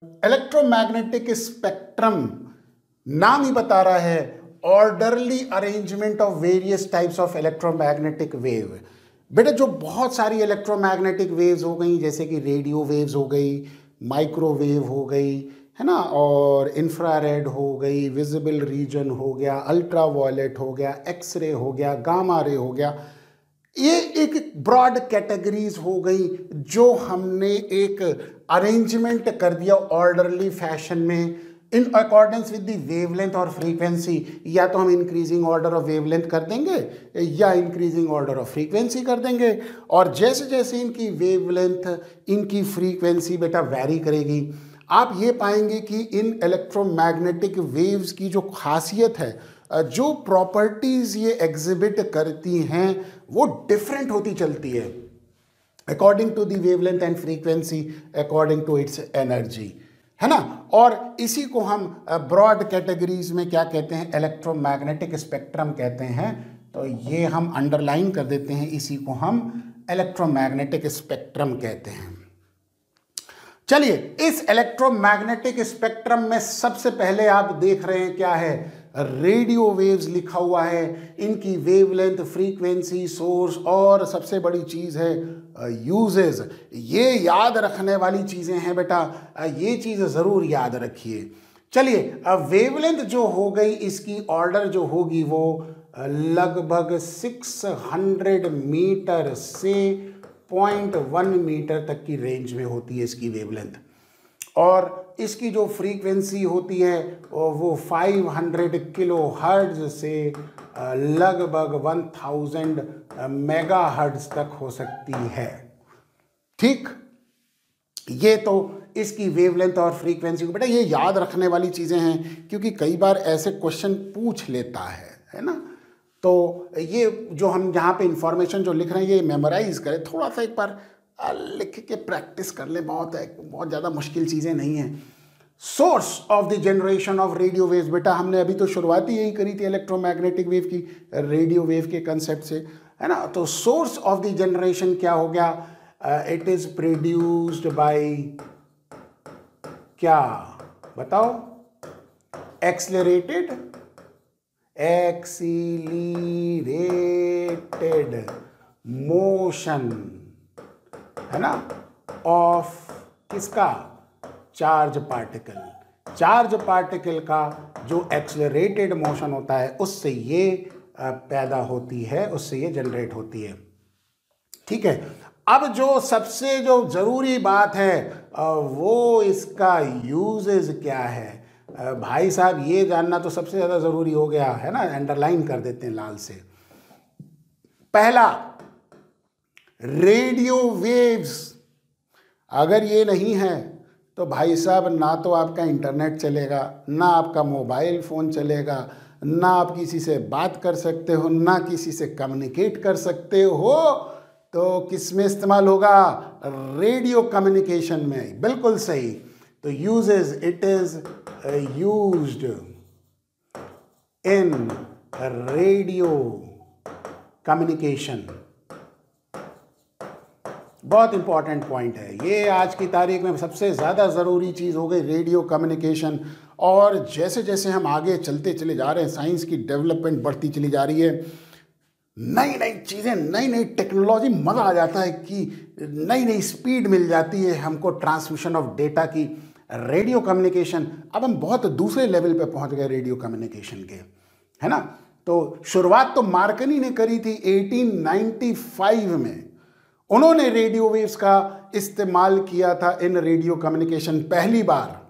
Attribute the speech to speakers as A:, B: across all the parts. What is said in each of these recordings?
A: Electromagnetic spectrum नाम ही बता रहा है, orderly arrangement of various types of electromagnetic wave. बेटा जो बहुत सारी इलेक्ट्रोमैग्नेटिक वेव्स हो गई, जैसे कि रेडियो वेव्स हो गई, माइक्रोवेव हो गई, है ना, और इंफ्रारेड हो गई, विजिबल रीजन हो गया, अल्ट्रा वायलेट हो गया, एक्सरे हो गया, गामा रे हो गया, ये एक ब्रॉड कैटेगरीज हो गई जो हमने एक अरेंजमेंट कर दिया ऑर्डरली फैशन में in accordance with the wavelength और फ्रीक्वेंसी। या तो हम इंक्रीजिंग ऑर्डर ऑफ वेवलेंथ कर देंगे या इंक्रीजिंग ऑर्डर ऑफ फ्रीक्वेंसी कर देंगे, और जैसे जैसे इनकी वेवलेंथ, इनकी फ्रीक्वेंसी बेटा वैरी करेगी, आप ये पाएंगे कि इन इलेक्ट्रोमैग्नेटिक वेव्स की जो खासियत है, जो प्रॉपर्टीज ये एग्जिबिट करती हैं, वो डिफरेंट होती चलती है according to the wavelength and frequency, according to its energy, है ना। और इसी को हम ब्रॉड कैटेगरीज में क्या कहते हैं, इलेक्ट्रोमैग्नेटिक स्पेक्ट्रम कहते हैं। तो ये हम अंडरलाइन कर देते हैं, इसी को हम इलेक्ट्रोमैग्नेटिक स्पेक्ट्रम कहते हैं। चलिए, इस इलेक्ट्रोमैग्नेटिक स्पेक्ट्रम में सबसे पहले आप देख रहे हैं क्या है, रेडियो वेव्स लिखा हुआ है, इनकी वेवलेंथ, फ्रीक्वेंसी, सोर्स, और सबसे बड़ी चीज़ है यूजेस। ये याद रखने वाली चीज़ें हैं बेटा, ये चीज़ ज़रूर याद रखिए। चलिए, वेवलेंथ जो हो गई, इसकी ऑर्डर जो होगी वो लगभग 600 मीटर से 0.1 मीटर तक की रेंज में होती है इसकी वेवलेंथ, और इसकी जो फ्रीक्वेंसी होती है वो 500 किलो हर्ट्ज से लगभग 1000 मेगा हर्ट्ज तक हो सकती है। ठीक, ये तो इसकी वेवलेंथ और फ्रीक्वेंसी को बेटा ये याद रखने वाली चीज़ें हैं, क्योंकि कई बार ऐसे क्वेश्चन पूछ लेता है ना। तो ये जो हम यहाँ पे इंफॉर्मेशन जो लिख रहे हैं ये मेमोराइज करें, थोड़ा सा एक बार लिख के प्रैक्टिस कर ले, बहुत ज़्यादा मुश्किल चीज़ें नहीं हैं। Source of the generation of radio waves, बेटा हमने अभी तो शुरुआत ही यही करी थी इलेक्ट्रोमैग्नेटिक वेव की, रेडियो वेव के कंसेप्ट से, है ना। तो सोर्स ऑफ द जनरेशन क्या हो गया, इट इज प्रोड्यूस्ड बाय क्या बताओ, एक्सेलरेटेड मोशन, है ना, ऑफ किसका, चार्ज पार्टिकल का जो एक्सेलरेटेड मोशन होता है उससे ये पैदा होती है, उससे ये जनरेट होती है। ठीक है, अब जो सबसे जो ज़रूरी बात है वो इसका यूजेस क्या है, भाई साहब ये जानना तो सबसे ज़्यादा ज़रूरी हो गया है ना, अंडरलाइन कर देते हैं लाल से। पहला, रेडियो वेव्स अगर ये नहीं है तो भाई साहब ना तो आपका इंटरनेट चलेगा, ना आपका मोबाइल फ़ोन चलेगा, ना आप किसी से बात कर सकते हो, ना किसी से कम्युनिकेट कर सकते हो। तो किस में इस्तेमाल होगा, रेडियो कम्युनिकेशन में, बिल्कुल सही। तो uses, it is used in radio communication, बहुत इंपॉर्टेंट पॉइंट है ये, आज की तारीख में सबसे ज़्यादा ज़रूरी चीज़ हो गई रेडियो कम्युनिकेशन। और जैसे जैसे हम आगे चलते चले जा रहे हैं, साइंस की डेवलपमेंट बढ़ती चली जा रही है, नई नई चीज़ें, नई नई टेक्नोलॉजी, मज़ा आ जाता है कि नई नई स्पीड मिल जाती है हमको ट्रांसमिशन ऑफ डेटा की। रेडियो कम्युनिकेशन, अब हम बहुत दूसरे लेवल पे पहुंच गए रेडियो कम्युनिकेशन के, है ना। तो शुरुआत तो मार्कनी ने करी थी 1895 में, उन्होंने रेडियो वेव्स का इस्तेमाल किया था इन रेडियो कम्युनिकेशन पहली बार,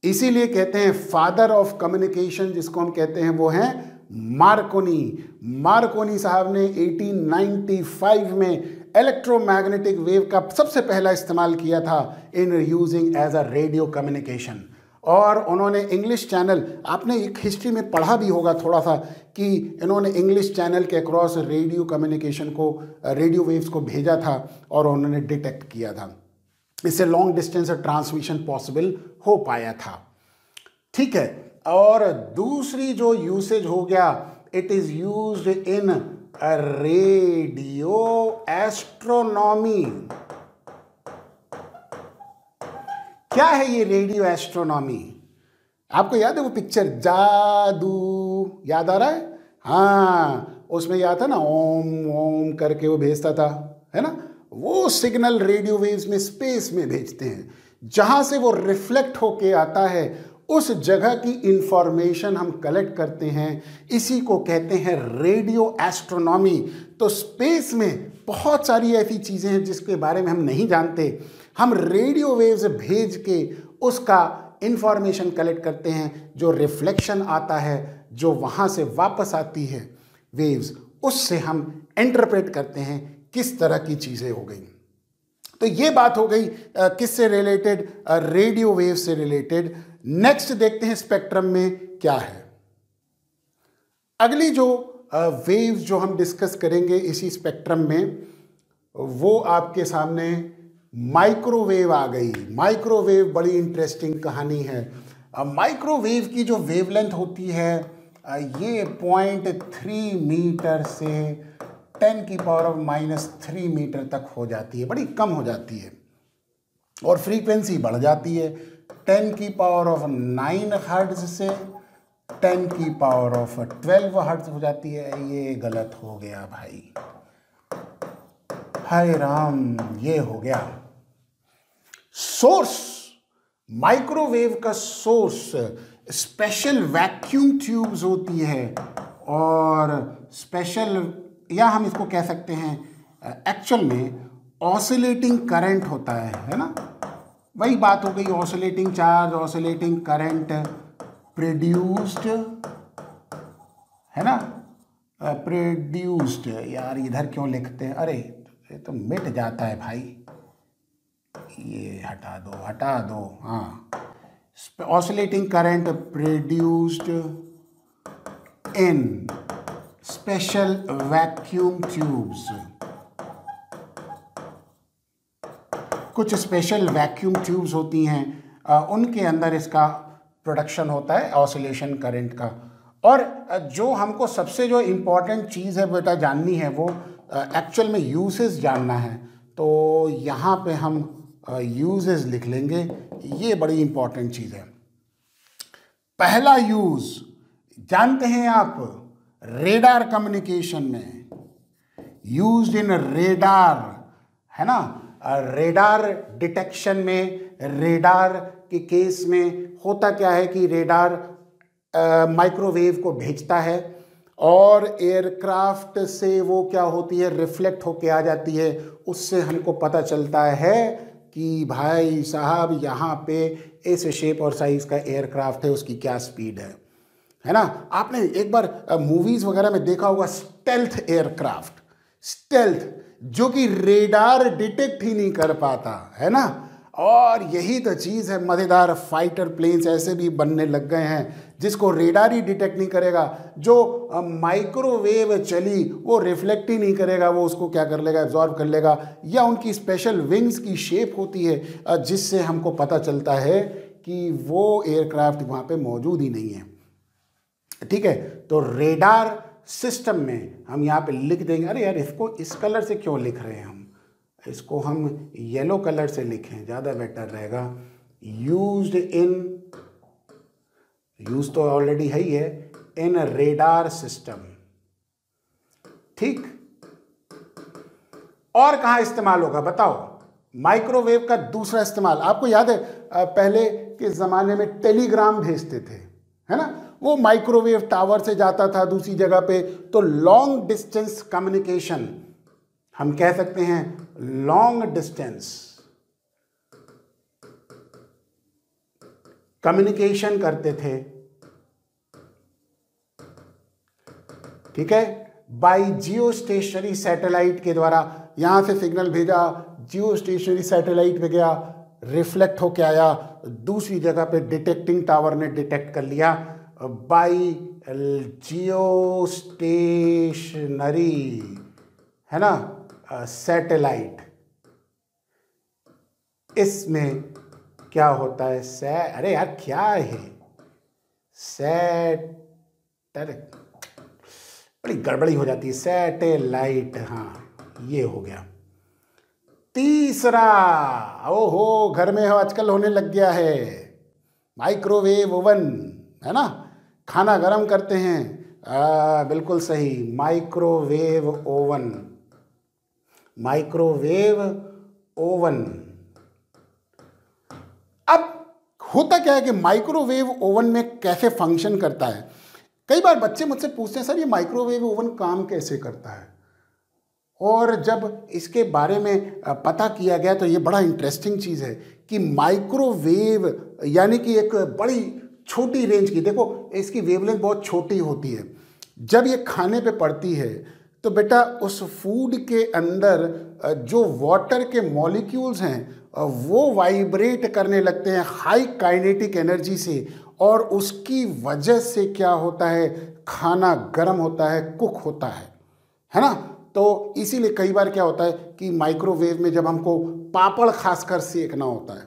A: इसीलिए कहते हैं फादर ऑफ कम्युनिकेशन, जिसको हम कहते हैं वो हैं मार्कोनी साहब ने 1895 में इलेक्ट्रोमैग्नेटिक वेव का सबसे पहला इस्तेमाल किया था in using as a radio communication. और उन्होंने इंग्लिश चैनल, आपने एक हिस्ट्री में पढ़ा भी होगा थोड़ा सा कि इन्होंने इंग्लिश चैनल के अक्रॉस रेडियो कम्युनिकेशन को, रेडियो वेव्स को भेजा था और उन्होंने डिटेक्ट किया था, इससे लॉन्ग डिस्टेंस ट्रांसमिशन पॉसिबल हो पाया था। ठीक है, और दूसरी जो यूसेज हो गया, it is used in radio astronomy. क्या है ये रेडियो एस्ट्रोनॉमी? आपको याद है वो पिक्चर जादू, याद आ रहा है? हाँ, उसमें याद था ना, ओम ओम करके वो भेजता था, है ना? वो सिग्नल रेडियो वेव्स में स्पेस में भेजते हैं, जहां से वो रिफ्लेक्ट होके आता है उस जगह की इंफॉर्मेशन हम कलेक्ट करते हैं। इसी को कहते हैं रेडियो एस्ट्रोनॉमी। तो स्पेस में बहुत सारी ऐसी चीज़ें हैं जिसके बारे में हम नहीं जानते। हम रेडियो वेव्स भेज के उसका इंफॉर्मेशन कलेक्ट करते हैं, जो रिफ्लेक्शन आता है, जो वहाँ से वापस आती है वेव्स, उससे हम इंटरप्रेट करते हैं किस तरह की चीज़ें हो गई। तो ये बात हो गई किससे रिलेटेड? रेडियो वेव से रिलेटेड। नेक्स्ट देखते हैं स्पेक्ट्रम में क्या है। अगली जो वेव्स जो हम डिस्कस करेंगे इसी स्पेक्ट्रम में, वो आपके सामने माइक्रोवेव आ गई। माइक्रोवेव बड़ी इंटरेस्टिंग कहानी है। माइक्रोवेव की जो वेवलेंथ होती है ये 0.3 मीटर से 10⁻³ मीटर तक हो जाती है, बड़ी कम हो जाती है। और फ्रीक्वेंसी बढ़ जाती है 10⁹ हर्ट्ज से 10⁻12 हर्ट्ज हो जाती है। ये गलत हो गया भाई, हाय राम, ये हो गया। सोर्स, माइक्रोवेव का सोर्स स्पेशल वैक्यूम ट्यूब्स होती है, और स्पेशल, या हम इसको कह सकते हैं एक्चुअल में ऑसिलेटिंग करंट होता है ना? वही बात हो गई, oscillating charge, oscillating current produced, है ना? प्रोड्यूस्ड, यार इधर क्यों लिखते हैं? अरे ये तो मिट जाता है भाई, ये हटा दो। हाँ, oscillating current produced in special vacuum tubes. कुछ स्पेशल वैक्यूम ट्यूब्स होती हैं, उनके अंदर इसका प्रोडक्शन होता है ऑसिलेशन करंट का। और जो हमको सबसे जो इम्पोर्टेंट चीज़ है बेटा जाननी है, वो एक्चुअल में यूसेस जानना है। तो यहाँ पे हम यूजेस लिख लेंगे, ये बड़ी इम्पोर्टेंट चीज़ है। पहला यूज जानते हैं आप, रेडार कम्युनिकेशन में, यूज्ड इन रेडार, है ना? रेडार डिटेक्शन में, रेडार के केस में होता क्या है कि रेडार माइक्रोवेव को भेजता है और एयरक्राफ्ट से वो क्या होती है, रिफ्लेक्ट होके आ जाती है। उससे हमको पता चलता है कि भाई साहब यहाँ पे इस शेप और साइज का एयरक्राफ्ट है, उसकी क्या स्पीड है ना? आपने एक बार मूवीज वगैरह में देखा होगा स्टेल्थ एयरक्राफ्ट, स्टेल्थ, जो कि रेडार डिटेक्ट ही नहीं कर पाता, है ना? और यही तो चीज़ है, मज़ेदार फाइटर प्लेन्स ऐसे भी बनने लग गए हैं जिसको रेडार ही डिटेक्ट नहीं करेगा। जो माइक्रोवेव चली वो रिफ्लेक्ट ही नहीं करेगा, वो उसको क्या कर लेगा, एब्जॉर्ब कर लेगा। या उनकी स्पेशल विंग्स की शेप होती है जिससे हमको पता चलता है कि वो एयरक्राफ्ट वहाँ पे मौजूद ही नहीं है। ठीक है, तो रेडार सिस्टम में हम यहाँ पे लिख देंगे, अरे यार इसको इस कलर से क्यों लिख रहे हैं हम, इसको हम येलो कलर से लिखें, ज़्यादा बेटर रहेगा। यूज्ड इन, यूज तो ऑलरेडी है ही है, इन रेडार सिस्टम। ठीक, और कहाँ इस्तेमाल होगा बताओ? माइक्रोवेव का दूसरा इस्तेमाल आपको याद है, पहले के ज़माने में टेलीग्राम भेजते थे, है ना? वो माइक्रोवेव टावर से जाता था दूसरी जगह पे। तो लॉन्ग डिस्टेंस कम्युनिकेशन, हम कह सकते हैं लॉन्ग डिस्टेंस कम्युनिकेशन करते थे, ठीक है, बाय जियो स्टेशनरी सैटेलाइट के द्वारा। यहां से सिग्नल भेजा, जियो स्टेशनरी सैटेलाइट पे गया, रिफ्लेक्ट होके आया, दूसरी जगह पे डिटेक्टिंग टावर ने डिटेक्ट कर लिया। बाय जियो स्टेशनरी, है ना, सैटेलाइट। इसमें क्या होता है, अरे यार क्या है, बड़ी गड़बड़ी हो जाती है, सैटेलाइट, हाँ ये हो गया। तीसरा, ओहो घर में आजकल होने लग गया है, माइक्रोवेव ओवन, है ना, खाना गर्म करते हैं। बिल्कुल सही, माइक्रोवेव ओवन, माइक्रोवेव ओवन। अब होता क्या है कि माइक्रोवेव ओवन में कैसे फंक्शन करता है, कई बार बच्चे मुझसे पूछते हैं सर ये माइक्रोवेव ओवन काम कैसे करता है, और जब इसके बारे में पता किया गया तो ये बड़ा इंटरेस्टिंग चीज़ है कि माइक्रोवेव यानी कि एक बड़ी छोटी रेंज की, देखो इसकी वेवलेंथ बहुत छोटी होती है, जब ये खाने पे पड़ती है तो बेटा उस फूड के अंदर जो वाटर के मॉलिक्यूल्स हैं वो वाइब्रेट करने लगते हैं हाई काइनेटिक एनर्जी से, और उसकी वजह से क्या होता है, खाना गर्म होता है, कुक होता है ना। तो इसीलिए कई बार क्या होता है कि माइक्रोवेव में जब हमको पापड़ खासकर सेकना होता है,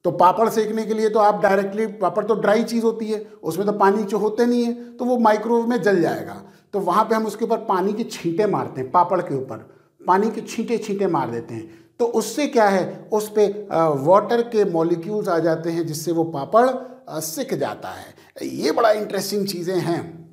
A: तो पापड़ सेकने के लिए तो आप डायरेक्टली, पापड़ तो ड्राई चीज़ होती है, उसमें तो पानी जो होते नहीं है, तो वो माइक्रोवेव में जल जाएगा। तो वहाँ पे हम उसके ऊपर पानी की छींटे मारते हैं, पापड़ के ऊपर पानी के छींटे छींटे मार देते हैं, तो उससे क्या है, उस पर वाटर के मॉलिक्यूल्स आ जाते हैं जिससे वो पापड़ सिक जाता है। ये बड़ा इंटरेस्टिंग चीज़ें हैं,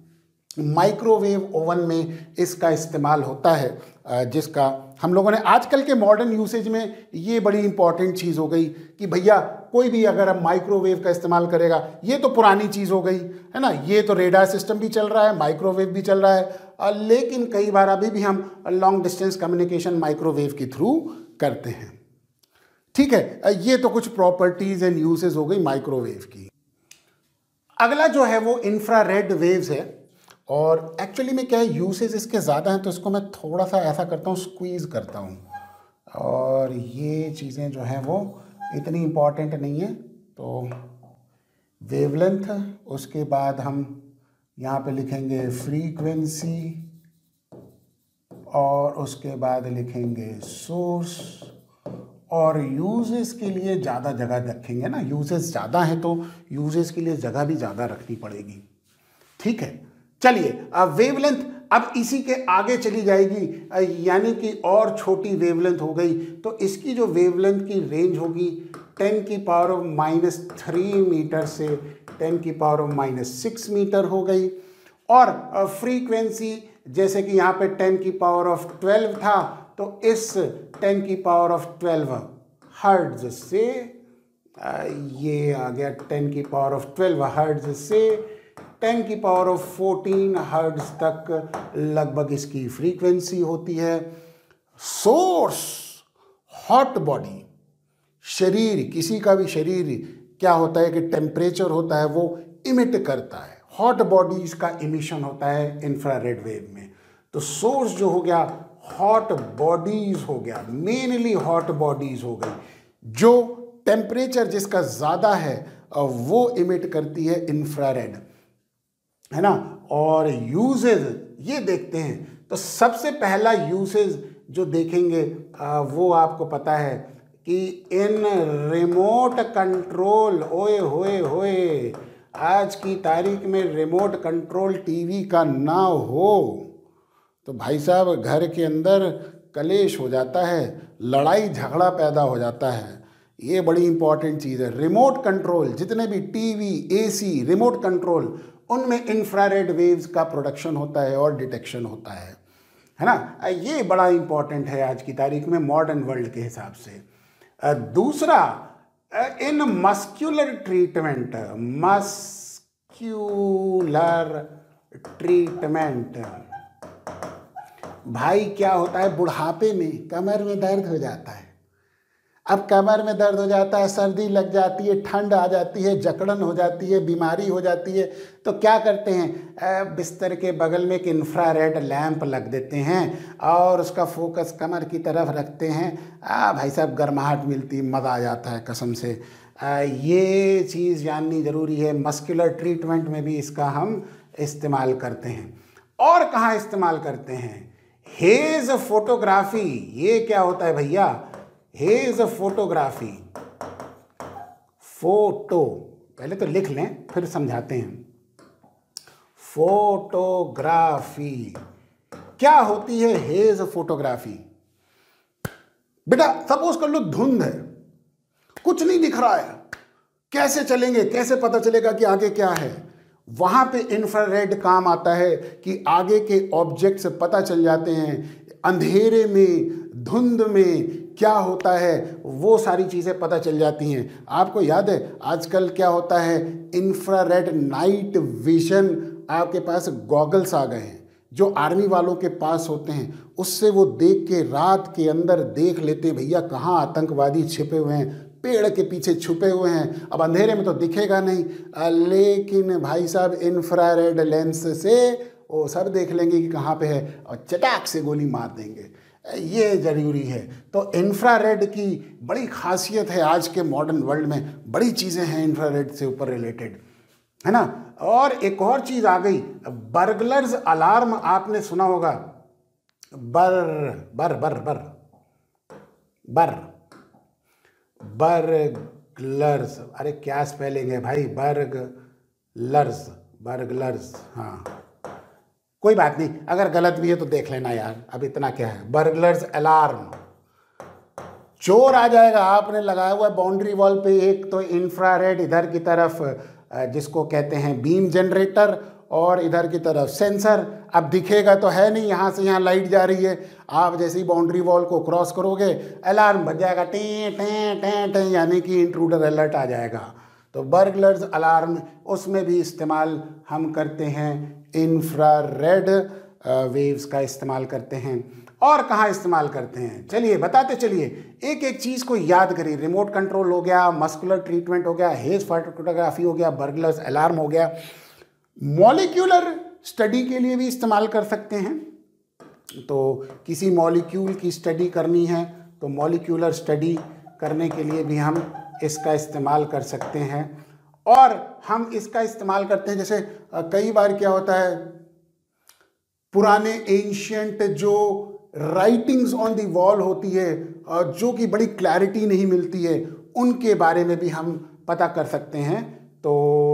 A: माइक्रोवेव ओवन में इसका इस्तेमाल होता है, जिसका हम लोगों ने आजकल के मॉडर्न यूसेज में ये बड़ी इंपॉर्टेंट चीज़ हो गई कि भैया कोई भी अगर अब माइक्रोवेव का इस्तेमाल करेगा, ये तो पुरानी चीज़ हो गई है ना, ये तो रेडार सिस्टम भी चल रहा है, माइक्रोवेव भी चल रहा है, लेकिन कई बार अभी भी हम लॉन्ग डिस्टेंस कम्युनिकेशन माइक्रोवेव के थ्रू करते हैं। ठीक है, ये तो कुछ प्रॉपर्टीज़ एंड यूसेज हो गई माइक्रोवेव की। अगला जो है वो इंफ्रारेड वेव्स है, और एक्चुअली में क्या है, यूसेज इसके ज़्यादा हैं, तो इसको मैं थोड़ा सा ऐसा करता हूँ, स्क्वीज़ करता हूँ, और ये चीज़ें जो हैं वो इतनी इम्पॉर्टेंट नहीं है। तो वेवलेंथ, उसके बाद हम यहाँ पे लिखेंगे फ्रीक्वेंसी, और उसके बाद लिखेंगे सोर्स, और यूजेस के लिए ज़्यादा जगह रखेंगे ना, यूजेस ज़्यादा हैं तो यूजेस के लिए जगह भी ज़्यादा रखनी पड़ेगी। ठीक है, चलिए अब वेवलेंथ अब इसी के आगे चली जाएगी, यानी कि और छोटी वेवलेंथ हो गई, तो इसकी जो वेवलेंथ की रेंज होगी 10⁻³ मीटर से 10⁻⁻6 मीटर हो गई, और फ्रीक्वेंसी जैसे कि यहाँ पे 10⁻12 था, तो इस 10⁻12 हर्ट्ज से ये आ गया 10⁻12 हर्ट्ज से 10⁻14 हर्ट्ज तक लगभग इसकी फ्रीक्वेंसी होती है। सोर्स, हॉट बॉडी, शरीर, किसी का भी शरीर क्या होता है कि टेम्परेचर होता है वो इमिट करता है, हॉट बॉडीज का इमिशन होता है इंफ्रारेड वेव में। तो सोर्स जो हो गया हॉट बॉडीज हो गया, मेनली हॉट बॉडीज हो गई, जो टेम्परेचर जिसका ज़्यादा है वो इमिट करती है इंफ्रारेड, है ना। और यूजेज ये देखते हैं, तो सबसे पहला यूसेज जो देखेंगे वो आपको पता है कि इन रिमोट कंट्रोल, ओए होए होए, आज की तारीख में रिमोट कंट्रोल टीवी का ना हो तो भाई साहब घर के अंदर कलेश हो जाता है, लड़ाई झगड़ा पैदा हो जाता है। ये बड़ी इंपॉर्टेंट चीज़ है। रिमोट कंट्रोल, जितने भी टीवी, एसी, रिमोट कंट्रोल, उनमें इंफ्रारेड वेव्स का प्रोडक्शन होता है और डिटेक्शन होता है ना। ये बड़ा इंपॉर्टेंट है आज की तारीख में मॉडर्न वर्ल्ड के हिसाब से। दूसरा, इन मस्क्यूलर ट्रीटमेंट, मस्क्यूलर ट्रीटमेंट, भाई क्या होता है बुढ़ापे में कमर में दर्द हो जाता है। अब कमर में दर्द हो जाता है, सर्दी लग जाती है, ठंड आ जाती है, जकड़न हो जाती है, बीमारी हो जाती है, तो क्या करते हैं, बिस्तर के बगल में एक इंफ्रारेड लैंप लग देते हैं और उसका फोकस कमर की तरफ रखते हैं। भाई साहब गर्माहट मिलती, मज़ा आ जाता है कसम से। ये चीज़ जाननी ज़रूरी है। मस्कुलर ट्रीटमेंट में भी इसका हम इस्तेमाल करते हैं। और कहाँ इस्तेमाल करते हैं, हेज़ फोटोग्राफी। ये क्या होता है भैया, हेज़ फोटोग्राफी, फोटो, पहले तो लिख लें फिर समझाते हैं। फोटोग्राफी क्या होती है, हेज़ फोटोग्राफी। बेटा सपोज कर लो धुंध है, कुछ नहीं दिख रहा है, कैसे चलेंगे, कैसे पता चलेगा कि आगे क्या है? वहां पे इंफ्रारेड काम आता है कि आगे के ऑब्जेक्ट से पता चल जाते हैं, अंधेरे में धुंध में क्या होता है वो सारी चीज़ें पता चल जाती हैं। आपको याद है आजकल क्या होता है, इंफ्रारेड नाइट विजन, आपके पास गॉगल्स आ गए हैं जो आर्मी वालों के पास होते हैं, उससे वो देख के रात के अंदर देख लेते हैं भैया कहाँ आतंकवादी छिपे हुए हैं, पेड़ के पीछे छुपे हुए हैं। अब अंधेरे में तो दिखेगा नहीं, लेकिन भाई साहब इंफ्रारेड लेंस से वो सब देख लेंगे कि कहाँ पे है और चटाक से गोली मार देंगे। ये ज़रूरी है। तो इंफ्रारेड की बड़ी खासियत है, आज के मॉडर्न वर्ल्ड में बड़ी चीज़ें हैं इंफ्रारेड से ऊपर रिलेटेड, है ना। और एक और चीज़ आ गई, बर्गलर्स अलार्म आपने सुना होगा। बर्गलर्स, अरे क्या स्पेलिंग है भाई, बर्गलर्स, हाँ कोई बात नहीं, अगर गलत भी है तो देख लेना यार, अब इतना क्या है। बर्गलर्स अलार्म, चोर आ जाएगा, आपने लगाया हुआ बाउंड्री वॉल पे एक तो इंफ्रारेड इधर की तरफ जिसको कहते हैं बीम जनरेटर, और इधर की तरफ सेंसर। अब दिखेगा तो है नहीं, यहाँ से यहाँ लाइट जा रही है, आप जैसे ही बाउंड्री वॉल को क्रॉस करोगे अलार्म बज जाएगा, टें टें टें टें, यानी कि इंट्रूडर अलर्ट आ जाएगा। तो बर्गलर्स अलार्म, उसमें भी इस्तेमाल हम करते हैं, इंफ्रारेड वेव्स का इस्तेमाल करते हैं। और कहाँ इस्तेमाल करते हैं चलिए बताते चलिए, एक एक चीज़ को याद करिए। रिमोट कंट्रोल हो गया, मस्कुलर ट्रीटमेंट हो गया, हेज फोटोग्राफी हो गया, बर्गलर्स अलार्म हो गया। मॉलिक्यूलर स्टडी के लिए भी इस्तेमाल कर सकते हैं। तो किसी मॉलिक्यूल की स्टडी करनी है तो मॉलिक्यूलर स्टडी करने के लिए भी हम इसका इस्तेमाल कर सकते हैं। और हम इसका इस्तेमाल करते हैं, जैसे कई बार क्या होता है, पुराने एंशियंट जो राइटिंग्स ऑन दी वॉल होती है जो कि बड़ी क्लैरिटी नहीं मिलती है, उनके बारे में भी हम पता कर सकते हैं। तो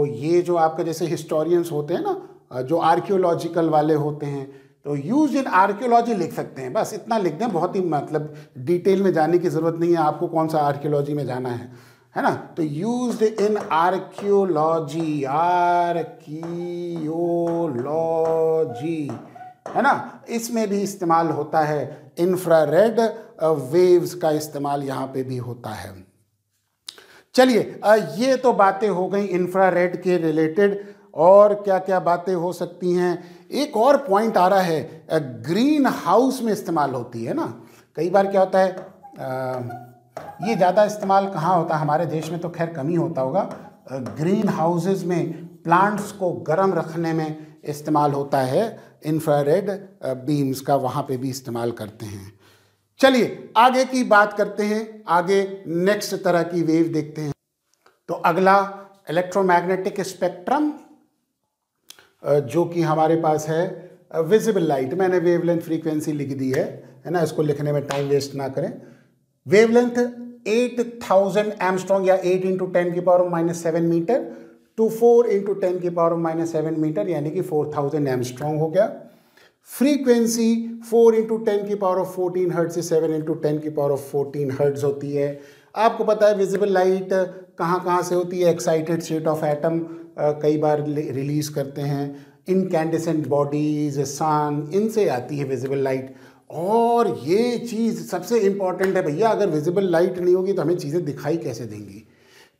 A: ये जो आपके जैसे हिस्टोरियंस होते हैं ना, जो आर्कियोलॉजिकल वाले होते हैं, तो यूज इन आर्कियोलॉजी लिख सकते हैं, बस इतना लिख दें, बहुत ही मतलब डिटेल में जाने की ज़रूरत नहीं है आपको, कौन सा आर्कियोलॉजी में जाना है ना। तो यूज्ड इन आर्कियोलॉजी, है ना, इसमें भी इस्तेमाल होता है। इंफ्रारेड वेव्स का इस्तेमाल यहाँ पे भी होता है। चलिए ये तो बातें हो गई इंफ्रारेड के रिलेटेड, और क्या क्या बातें हो सकती हैं। एक और पॉइंट आ रहा है, ग्रीन हाउस में इस्तेमाल होती है ना। कई बार क्या होता है, ये ज़्यादा इस्तेमाल कहाँ होता है, हमारे देश में तो खैर कम ही होता होगा। ग्रीन हाउसेज में प्लांट्स को गर्म रखने में इस्तेमाल होता है इंफ्रारेड बीम्स का, वहाँ पे भी इस्तेमाल करते हैं। चलिए आगे की बात करते हैं, आगे नेक्स्ट तरह की वेव देखते हैं। तो अगला इलेक्ट्रोमैग्नेटिक स्पेक्ट्रम जो कि हमारे पास है विजिबल लाइट। मैंने वेवलेंथ फ्रीक्वेंसी लिख दी है ना, इसको लिखने में टाइम वेस्ट ना करें। वेवलेंथ 8000 एमस्ट्रॉन्ग या 8 × 10⁻⁻7 मीटर टू 4 × 10⁻⁻7 मीटर, यानी कि 4000 एमस्ट्रॉन्ग हो गया। फ्रीक्वेंसी 4 × 10⁻14 हर्ट्ज से 7 × 10⁻14 हर्ट्ज होती है। आपको पता है विजिबल लाइट कहाँ कहाँ से होती है, एक्साइटेड स्टेट ऑफ एटम कई बार रिलीज करते हैं, इनकैंडेसेंट बॉडीज, सन, इनसे आती है विजिबल लाइट। और ये चीज़ सबसे इम्पॉर्टेंट है भैया, अगर विजिबल लाइट नहीं होगी तो हमें चीज़ें दिखाई कैसे देंगी।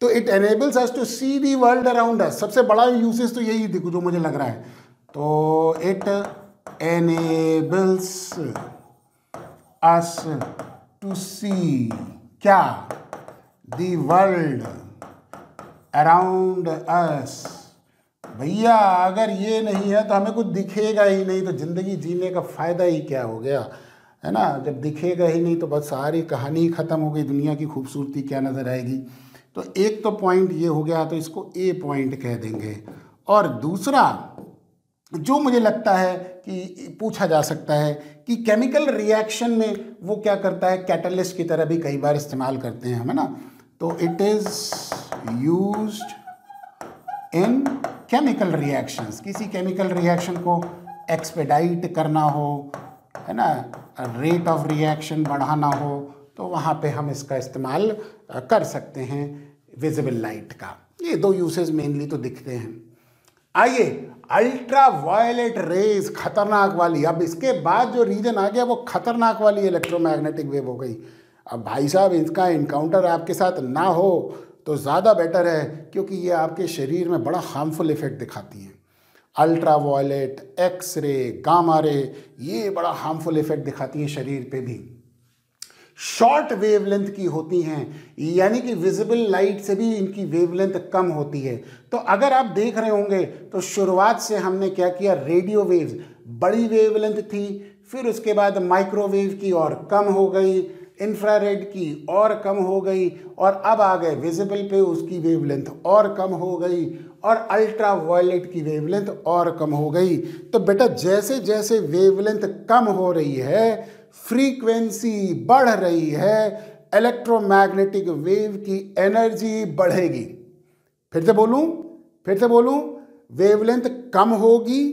A: तो it enables us to see the world around us. सबसे बड़ा यूसेज तो यही देखो जो मुझे लग रहा है। तो it enables us to see क्या, the world around us। भैया अगर ये नहीं है तो हमें कुछ दिखेगा ही नहीं, तो ज़िंदगी जीने का फ़ायदा ही क्या हो गया, है ना। जब दिखेगा ही नहीं तो बस सारी कहानी ही ख़त्म हो गई, दुनिया की खूबसूरती क्या नज़र आएगी। तो एक तो पॉइंट ये हो गया, तो इसको ए पॉइंट कह देंगे। और दूसरा जो मुझे लगता है कि पूछा जा सकता है कि केमिकल रिएक्शन में वो क्या करता है, कैटलिस्ट की तरह भी कई बार इस्तेमाल करते हैं हम, है ना। तो it is used in chemical reactions. किसी केमिकल रिएक्शन को एक्सपेडाइट करना हो, है ना, रेट ऑफ रिएक्शन बढ़ाना हो, तो वहाँ पे हम इसका इस्तेमाल कर सकते हैं विजिबल लाइट का। ये दो यूसेज मेनली तो दिखते हैं। आइए, अल्ट्रा वायलेट रेज, खतरनाक वाली। अब इसके बाद जो रीजन आ गया वो खतरनाक वाली इलेक्ट्रोमैग्नेटिक वेव हो गई। अब भाई साहब, इसका इनकाउंटर आपके साथ ना हो तो ज़्यादा बेटर है, क्योंकि ये आपके शरीर में बड़ा हार्मफुल इफेक्ट दिखाती हैं। Ultra violet, x ray, gamma ray, ये बड़ा हार्मफुल इफेक्ट दिखाती हैं शरीर पे भी। शॉर्ट वेवलेंथ की होती हैं, यानी कि विजिबल लाइट से भी इनकी वेवलेंथ कम होती है। तो अगर आप देख रहे होंगे तो शुरुआत से हमने क्या किया, रेडियो वेव्स बड़ी वेवलेंथ थी, फिर उसके बाद माइक्रोवेव की और कम हो गई, इंफ्रारेड की और कम हो गई, और अब आ गए विजिबल पे, उसकी वेवलेंथ और कम हो गई, और अल्ट्रा वायलेट की वेवलेंथ और कम हो गई। तो बेटा जैसे जैसे वेवलेंथ कम हो रही है, फ्रीक्वेंसी बढ़ रही है, इलेक्ट्रोमैग्नेटिक वेव की एनर्जी बढ़ेगी। फिर से बोलूं, वेवलेंथ कम होगी,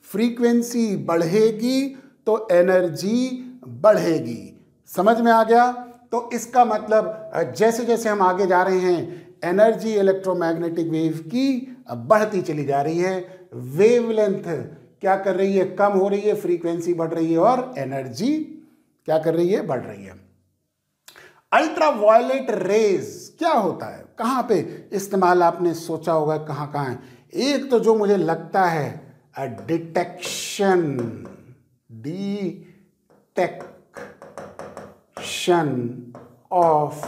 A: फ्रीक्वेंसी बढ़ेगी, तो एनर्जी बढ़ेगी। समझ में आ गया? तो इसका मतलब जैसे जैसे हम आगे जा रहे हैं, एनर्जी इलेक्ट्रोमैग्नेटिक वेव की बढ़ती चली जा रही है। वेवलेंथ क्या कर रही है, कम हो रही है, फ्रीक्वेंसी बढ़ रही है, और एनर्जी क्या कर रही है, बढ़ रही है। अल्ट्रा वायलेट रेज क्या होता है, कहाँ पे इस्तेमाल आपने सोचा होगा, कहाँ कहाँ है? एक तो जो मुझे लगता है, डिटेक्शन ऑफ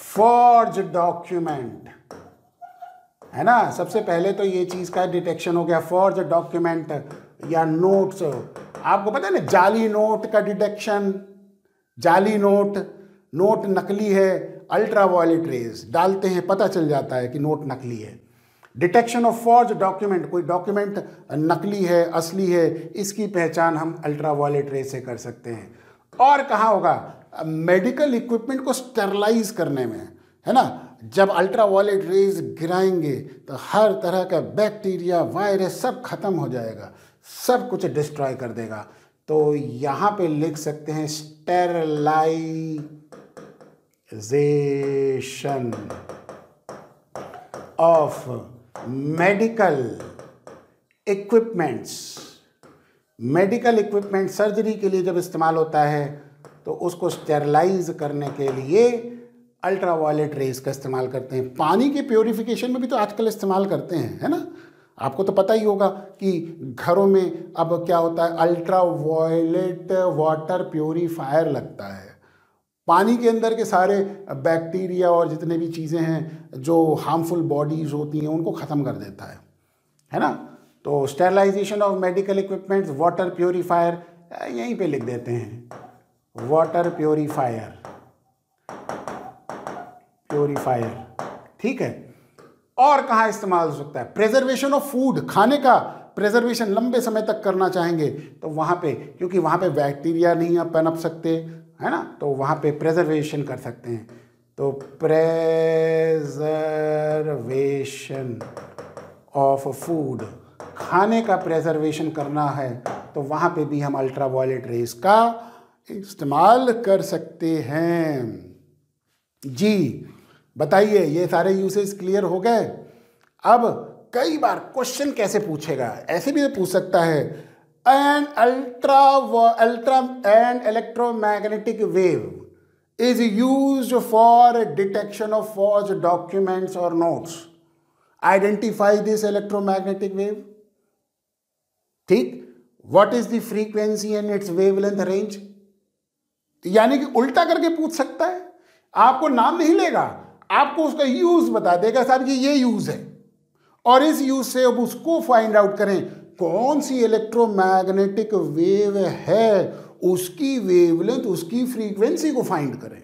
A: फॉर्ज डॉक्यूमेंट, है ना। सबसे पहले तो ये चीज़ का डिटेक्शन हो गया, फॉर्ज डॉक्यूमेंट या नोट्स। आपको पता है ना, जाली नोट का डिटेक्शन, जाली नोट नकली है, अल्ट्रा वायलेट रेज डालते हैं, पता चल जाता है कि नोट नकली है। डिटेक्शन ऑफ फॉर्ज डॉक्यूमेंट, कोई डॉक्यूमेंट नकली है असली है, इसकी पहचान हम अल्ट्रा वायलेट रेज से कर सकते हैं। और कहाँ होगा, मेडिकल इक्विपमेंट को स्टेरलाइज करने में, है ना। जब अल्ट्रा वायलेट रेज गिराएंगे तो हर तरह का बैक्टीरिया, वायरस सब खत्म हो जाएगा, सब कुछ डिस्ट्रॉय कर देगा। तो यहाँ पे लिख सकते हैं sterilisation of medical equipments. Medical equipment surgery के लिए जब इस्तेमाल होता है तो उसको स्टेरलाइज करने के लिए अल्ट्रा वायलेट रेज का इस्तेमाल करते हैं। पानी के प्योरिफिकेशन में भी तो आजकल इस्तेमाल करते हैं, है ना। आपको तो पता ही होगा कि घरों में अब क्या होता है, अल्ट्रा वायलेट वाटर प्योरीफायर लगता है। पानी के अंदर के सारे बैक्टीरिया और जितने भी चीज़ें हैं जो हार्मफुल बॉडीज होती हैं उनको ख़त्म कर देता है ना। तो sterilisation of medical equipments, water purifier, यहीं पे लिख देते हैं, वाटर प्योरीफायर, ठीक है। और कहाँ इस्तेमाल हो सकता है, प्रिजर्वेशन ऑफ फूड, खाने का प्रिजर्वेशन लंबे समय तक करना चाहेंगे तो वहाँ पे, क्योंकि वहाँ पे बैक्टीरिया नहीं आप पनप सकते, है ना, तो वहाँ पे प्रिजर्वेशन कर सकते हैं। तो प्रेजर्वेशन ऑफ फूड, खाने का प्रिजर्वेशन करना है तो वहाँ पे भी हम अल्ट्रा वायलेट रेज का इस्तेमाल कर सकते हैं। जी बताइए, ये सारे यूसेज क्लियर हो गए। अब कई बार क्वेश्चन कैसे पूछेगा, ऐसे भी पूछ सकता है, an electromagnetic wave is used for detection of forge documents और notes, identify this electromagnetic wave. ठीक, what is the frequency and its wavelength range. यानी कि उल्टा करके पूछ सकता है, आपको नाम नहीं लेगा, आपको उसका यूज बता देगा, साहब कि ये यूज है, और इस यूज से अब उसको फाइंड आउट करें कौन सी इलेक्ट्रोमैग्नेटिक वेव है, उसकी वेवलेंथ, उसकी फ्रीक्वेंसी को फाइंड करें।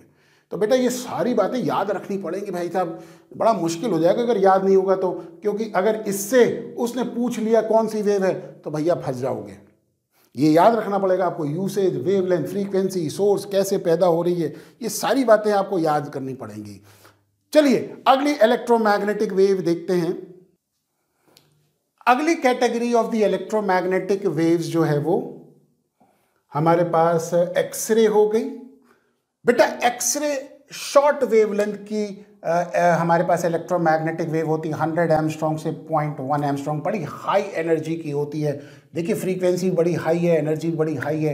A: तो बेटा ये सारी बातें याद रखनी पड़ेंगी भाई साहब, बड़ा मुश्किल हो जाएगा अगर याद नहीं होगा तो, क्योंकि अगर इससे उसने पूछ लिया कौन सी वेव है तो भैया फंस जाओगे। ये याद रखना पड़ेगा आपको, यूसेज, वेवलेंथ, फ्रीक्वेंसी, सोर्स कैसे पैदा हो रही है, ये सारी बातें आपको याद करनी पड़ेंगी। चलिए अगली इलेक्ट्रोमैग्नेटिक वेव देखते हैं। अगली category of the electromagnetic waves जो है वो हमारे पास एक्सरे हो गई, बेटा एक्सरे शॉर्ट वेवलेंथ की हमारे पास इलेक्ट्रोमैग्नेटिक वेव होती है 100 एंगस्ट्रॉम से 0.1 एंगस्ट्रॉम, बड़ी हाई एनर्जी की होती है। देखिए फ्रीक्वेंसी बड़ी हाई है, एनर्जी बड़ी हाई है।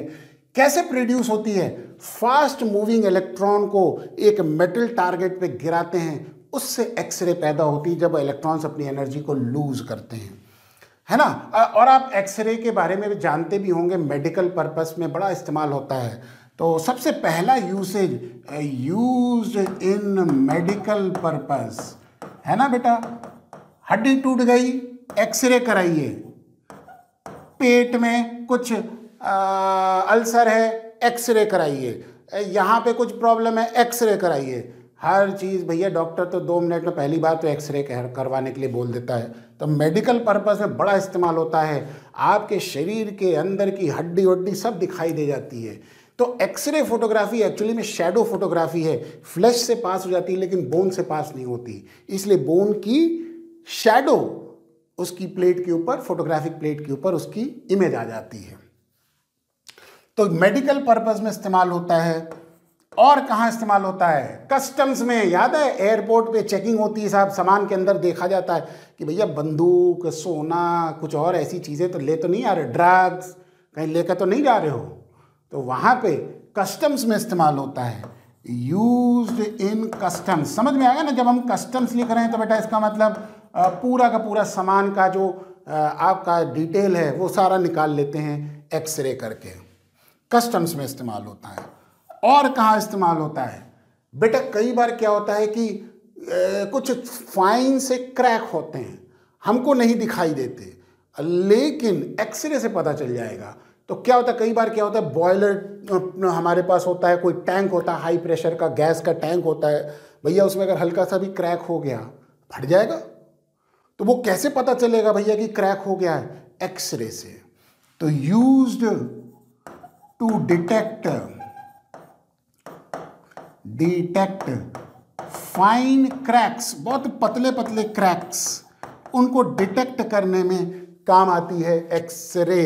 A: कैसे प्रोड्यूस होती है? फास्ट मूविंग इलेक्ट्रॉन को एक मेटल टारगेट पे गिराते हैं, उससे एक्सरे पैदा होती है जब इलेक्ट्रॉन्स अपनी एनर्जी को लूज करते हैं, है ना। और आप एक्सरे के बारे में भी जानते भी होंगे, मेडिकल पर्पस में बड़ा इस्तेमाल होता है। तो सबसे पहला usage used in medical purpose, है ना बेटा। हड्डी टूट गई, एक्सरे कराइए। पेट में कुछ अल्सर है, एक्सरे कराइए। यहाँ पे कुछ प्रॉब्लम है, एक्सरे कराइए। हर चीज़ भैया डॉक्टर तो 2 मिनट में पहली बात तो एक्सरे करवाने के लिए बोल देता है। तो मेडिकल पर्पस में बड़ा इस्तेमाल होता है। आपके शरीर के अंदर की हड्डी वड्डी सब दिखाई दे जाती है। तो एक्सरे फोटोग्राफी एक्चुअली में शैडो फोटोग्राफी है, फ्लैश से पास हो जाती है लेकिन बोन से पास नहीं होती, इसलिए बोन की शैडो उसकी प्लेट के ऊपर, फोटोग्राफिक प्लेट के ऊपर उसकी इमेज आ जाती है। तो मेडिकल पर्पस में इस्तेमाल होता है। और कहाँ इस्तेमाल होता है? कस्टम्स में। याद है एयरपोर्ट पे चेकिंग होती है साहब, सामान के अंदर देखा जाता है कि भैया बंदूक, सोना, कुछ और ऐसी चीज़ें तो ले तो नहीं आ रहे, ड्रग्स कहीं लेकर तो नहीं जा रहे हो, तो वहाँ पे कस्टम्स में इस्तेमाल होता है। यूज्ड इन कस्टम्स, समझ में आया ना। जब हम कस्टम्स लिख रहे हैं तो बेटा इसका मतलब पूरा का पूरा सामान का जो आपका डिटेल है वो सारा निकाल लेते हैं एक्सरे करके। कस्टम्स में इस्तेमाल होता है। और कहाँ इस्तेमाल होता है? बेटा कई बार क्या होता है कि कुछ फाइन से क्रैक होते हैं, हमको नहीं दिखाई देते, लेकिन एक्सरे से पता चल जाएगा। तो क्या होता है, कई बार क्या होता है, बॉयलर हमारे पास होता है, कोई टैंक होता है, हाई प्रेशर का गैस का टैंक होता है भैया, उसमें अगर हल्का सा भी क्रैक हो गया, फट जाएगा। तो वो कैसे पता चलेगा भैया कि क्रैक हो गया है? एक्सरे से। तो used to detect fine cracks, बहुत पतले पतले क्रैक्स, उनको डिटेक्ट करने में काम आती है एक्सरे,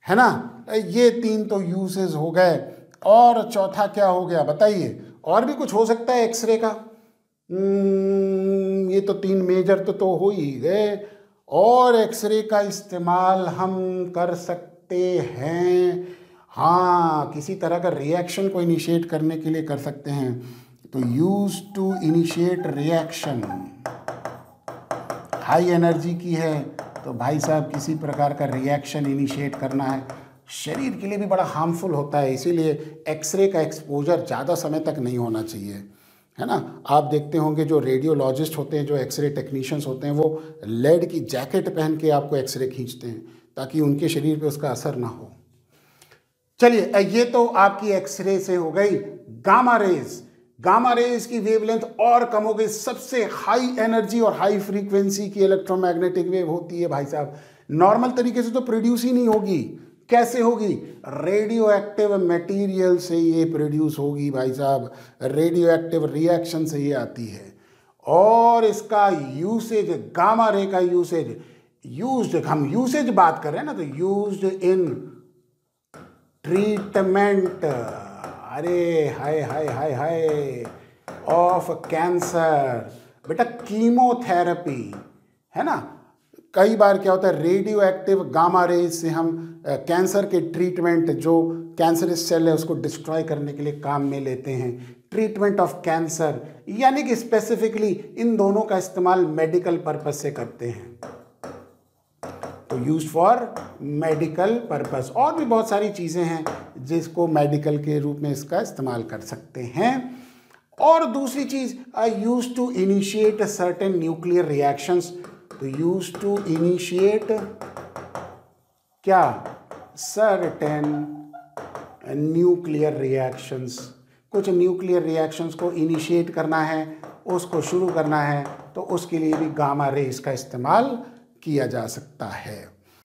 A: है ना। ये 3 तो यूजेस हो गए। और चौथा क्या हो गया बताइए? और भी कुछ हो सकता है एक्सरे का? ये तो 3 मेजर तो हो ही गए। और एक्सरे का इस्तेमाल हम कर सकते हैं, हाँ, किसी तरह का रिएक्शन को इनिशिएट करने के लिए कर सकते हैं। तो use to initiate reaction, high energy की है तो भाई साहब किसी प्रकार का रिएक्शन इनिशिएट करना है, शरीर के लिए भी बड़ा हार्मफुल होता है, इसीलिए एक्सरे का एक्सपोजर ज़्यादा समय तक नहीं होना चाहिए, है ना। आप देखते होंगे जो रेडियोलॉजिस्ट होते हैं, जो एक्सरे टेक्नीशियंस होते हैं, वो लेड की जैकेट पहन के आपको एक्सरे खींचते हैं ताकि उनके शरीर पे उसका असर ना हो। चलिए ये तो आपकी एक्सरे से हो गई। गामा रेज, गामा रेज की वेवलेंथ और कम हो गई। सबसे हाई एनर्जी और हाई फ्रीक्वेंसी की इलेक्ट्रोमैग्नेटिक वेव होती है भाई साहब, नॉर्मल तरीके से तो प्रोड्यूस ही नहीं होगी। कैसे होगी? रेडियो एक्टिव मटेरियल से ये प्रोड्यूस होगी भाई साहब, रेडियो एक्टिव रिएक्शन से ये आती है। और इसका यूसेज, गामा रे का यूसेज, यूज्ड, हम यूसेज बात कर रहे हैं ना, तो यूज्ड इन ट्रीटमेंट, अरे हाय हाय हाय हाय, ऑफ कैंसर। बेटा कीमोथेरेपी, है ना। कई बार क्या होता है, रेडियो एक्टिव गामा रेज से हम कैंसर के ट्रीटमेंट, जो कैंसरस सेल है उसको डिस्ट्रॉय करने के लिए काम में लेते हैं। ट्रीटमेंट ऑफ कैंसर, यानी कि स्पेसिफिकली इन दोनों का इस्तेमाल मेडिकल पर्पस से करते हैं, तो यूज फॉर मेडिकल पर्पस। और भी बहुत सारी चीज़ें हैं जिसको मेडिकल के रूप में इसका इस्तेमाल कर सकते हैं। और दूसरी चीज़, use to initiate certain nuclear reactions, तो यूज टू इनिशिएट क्या? Certain nuclear reactions. कुछ न्यूक्लियर रिएक्शंस को इनिशिएट करना है, उसको शुरू करना है, तो उसके लिए भी गामा रेज का इस्तेमाल किया जा सकता है।